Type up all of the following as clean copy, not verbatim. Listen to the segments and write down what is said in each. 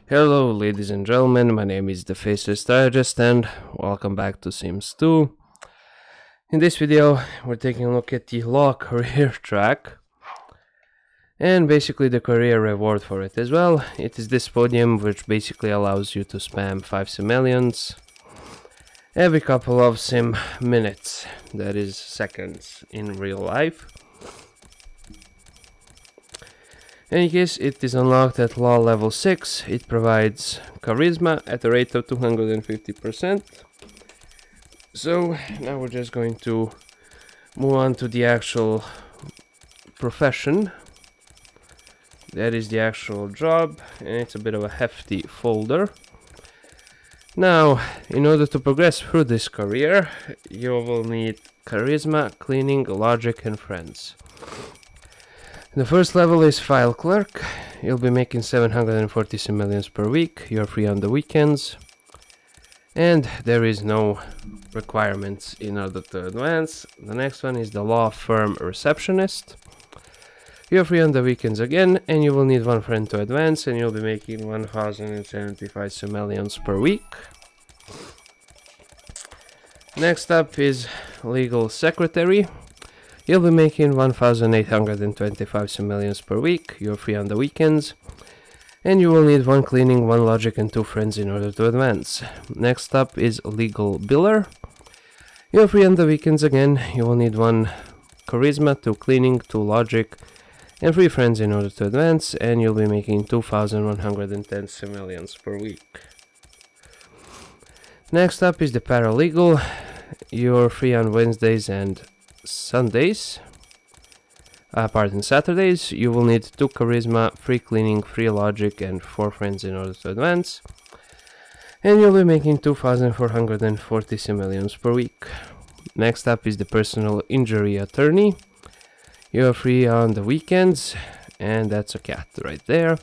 Hello ladies and gentlemen, my name is the Faceless Strategist and welcome back to Sims 2. In this video we're taking a look at the law career track and basically the career reward for it as well. It is this podium which basically allows you to spam 5 simoleons every couple of sim minutes, that is seconds in real life. In any case, it is unlocked at law level 6. It provides charisma at a rate of 250%. So now we're just going to move on to the actual profession. That is the actual job, and it's a bit of a hefty folder. Now, in order to progress through this career, you will need charisma, cleaning, logic, and friends. The first level is File Clerk. You'll be making 740 simoleons per week. You're free on the weekends. And there is no requirements in order to advance. The next one is the Law Firm Receptionist. You're free on the weekends again, and you will need one friend to advance, and you'll be making 1075 simoleons per week. Next up is Legal Secretary. You'll be making 1825 simoleons per week. You're free on the weekends. And you will need one cleaning, one logic, and 2 friends in order to advance. Next up is Legal Biller. You're free on the weekends again. You will need 1 charisma, 2 cleaning, 2 logic, and 3 friends in order to advance. And you'll be making 2110 simoleons per week. Next up is the Paralegal. You're free on Wednesdays and Sundays, Saturdays. You will need 2 charisma, 3 cleaning, 3 logic, and 4 friends in order to advance. And you'll be making 2440 simoleons per week. Next up is the Personal Injury Attorney. You are free on the weekends, and that's a cat right there.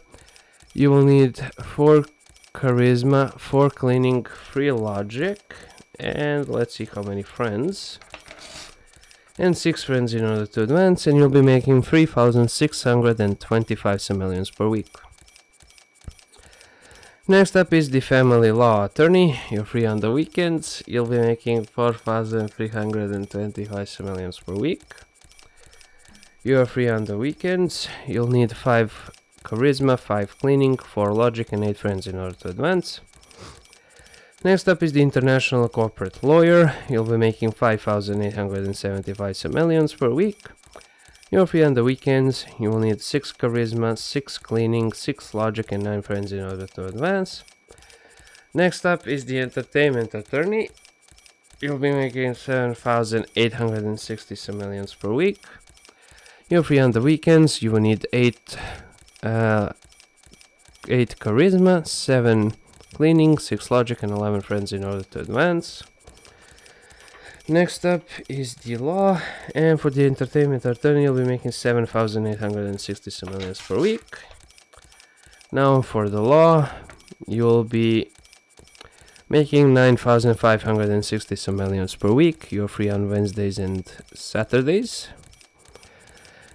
You will need 4 charisma, 4 cleaning, 3 logic, and let's see how many friends. And 6 friends in order to advance, and you'll be making 3625 simoleons per week. Next up is the Family Law Attorney. You're free on the weekends. You'll be making 4325 simoleons per week. You are free on the weekends. You'll need 5 charisma, 5 cleaning, 4 logic, and 8 friends in order to advance. Next up is the International Corporate Lawyer. You'll be making 5875 simoleons per week. You're free on the weekends. You will need 6 charisma, 6 cleaning, 6 logic, and 9 friends in order to advance. Next up is the Entertainment Attorney. You'll be making 7860 simoleons per week. You're free on the weekends. You will need 8 charisma, 7 cleaning, 6 logic, and 11 friends in order to advance. Next up is the law, and for the Entertainment Attorney you'll be making 7860 simoleons per week. Now for the law, you'll be making 9560 simoleons per week. You're free on Wednesdays and Saturdays.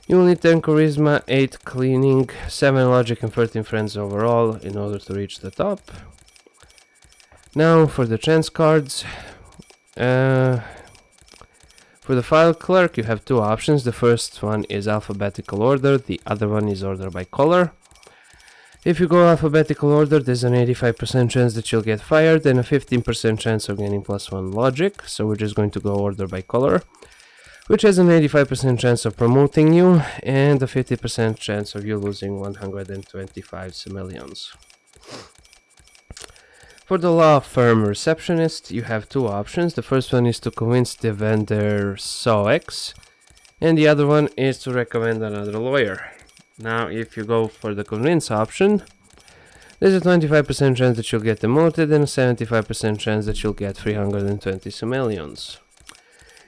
You will need 10 charisma, 8 cleaning, 7 logic, and 13 friends overall in order to reach the top. Now for the chance cards, for the File Clerk you have 2 options. The first one is alphabetical order, the other one is order by color. If you go alphabetical order, there's an 85% chance that you'll get fired and a 15% chance of getting +1 logic, so we're just going to go order by color, which has an 85% chance of promoting you and a 50% chance of you losing 125 simoleons. For the Law Firm Receptionist, you have 2 options. The first one is to convince the vendor SOX, and the other one is to recommend another lawyer. Now, if you go for the convince option, there's a 25% chance that you'll get demoted and a 75% chance that you'll get 320 simoleons.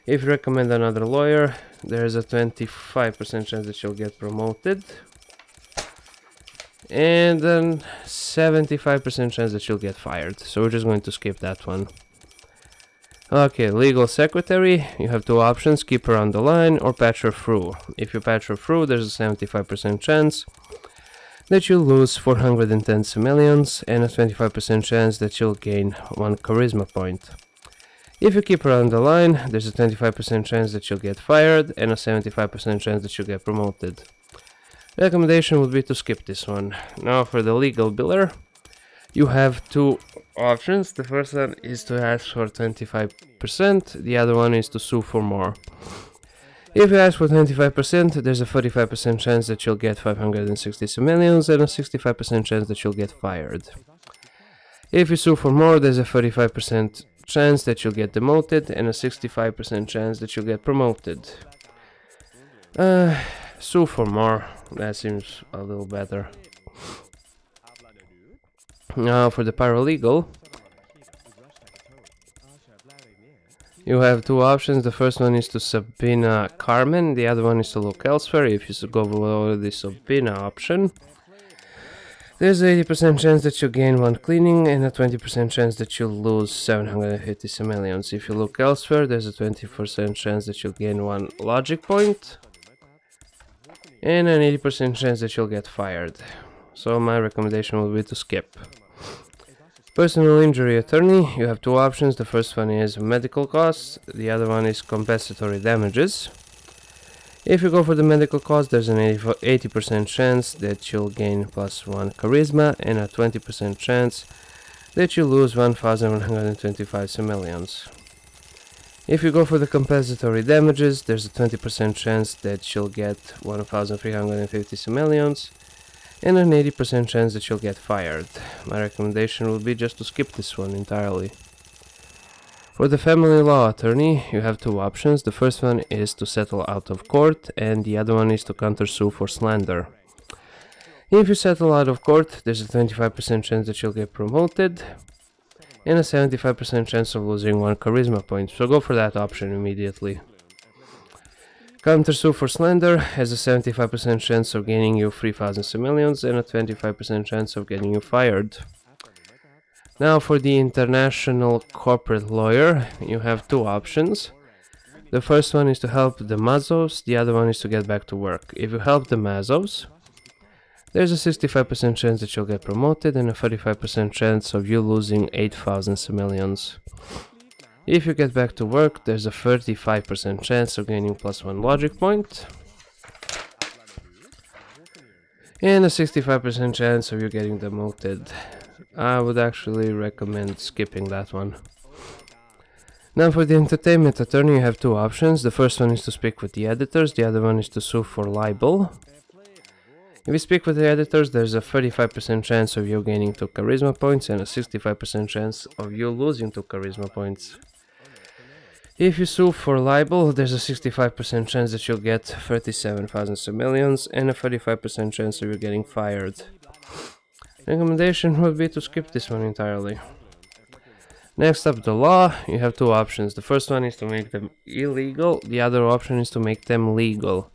If you recommend another lawyer, there's a 25% chance that you'll get promoted and then 75% chance that you'll get fired, so we're just going to skip that one. Okay, Legal Secretary, you have 2 options, keep her on the line or patch her through. If you patch her through, there's a 75% chance that you'll lose 410 simoleons and a 25% chance that you'll gain 1 charisma point. If you keep around the line, there's a 25% chance that you'll get fired and a 75% chance that you'll get promoted. Recommendation would be to skip this one. Now for the legal biller, you have 2 options. The first one is to ask for 25%, the other one is to sue for more. If you ask for 25%, there's a 45% chance that you'll get 560 simoleons and a 65% chance that you'll get fired. If you sue for more, there's a 35% chance that you'll get demoted and a 65% chance that you'll get promoted. Sue for more, that seems a little better. Now for the paralegal, you have 2 options. The first one is to subpoena Carmen, the other one is to look elsewhere. If you go over the subpoena option, there's an 80% chance that you'll gain 1 cleaning and a 20% chance that you'll lose 750 simoleons. If you look elsewhere, there's a 20% chance that you'll gain 1 logic point and an 80% chance that you'll get fired. So my recommendation will be to skip. Personal injury attorney, you have 2 options. The first one is medical costs, the other one is compensatory damages. If you go for the medical cost, there's an 80% chance that you'll gain +1 charisma and a 20% chance that you lose 1125 simoleons. If you go for the compensatory damages, there's a 20% chance that you'll get 1350 simoleons and an 80% chance that you'll get fired. My recommendation would be just to skip this one entirely. For the family law attorney, you have 2 options. The first one is to settle out of court and the other one is to countersue for slander. If you settle out of court, there's a 25% chance that you'll get promoted and a 75% chance of losing 1 charisma point, so go for that option immediately. Countersue for slander has a 75% chance of gaining you 3000 simoleons and a 25% chance of getting you fired. Now for the international corporate lawyer, you have 2 options. The first one is to help the Mazovs, the other one is to get back to work. If you help the Mazovs, there's a 65% chance that you'll get promoted and a 35% chance of you losing 8000 simoleons. If you get back to work, there's a 35% chance of gaining +1 logic point and a 65% chance of you getting demoted. I would actually recommend skipping that one. Now for the entertainment attorney, you have 2 options. The first one is to speak with the editors, the other one is to sue for libel. If you speak with the editors, there's a 35% chance of you gaining 2 charisma points and a 65% chance of you losing 2 charisma points. If you sue for libel, there's a 65% chance that you'll get 37,000 simoleons and a 35% chance of you getting fired. Recommendation would be to skip this one entirely. Next up, the law, you have 2 options. The first one is to make them illegal, the other option is to make them legal.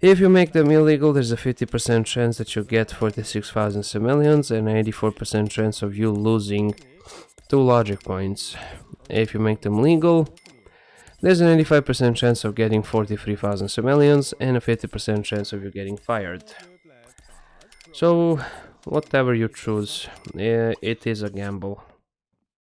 If you make them illegal, there's a 50% chance that you get 46,000 simoleons and an 84% chance of you losing 2 logic points. If you make them legal, there's an 85% chance of getting 43,000 simoleons and a 50% chance of you getting fired. So, whatever you choose, it is a gamble.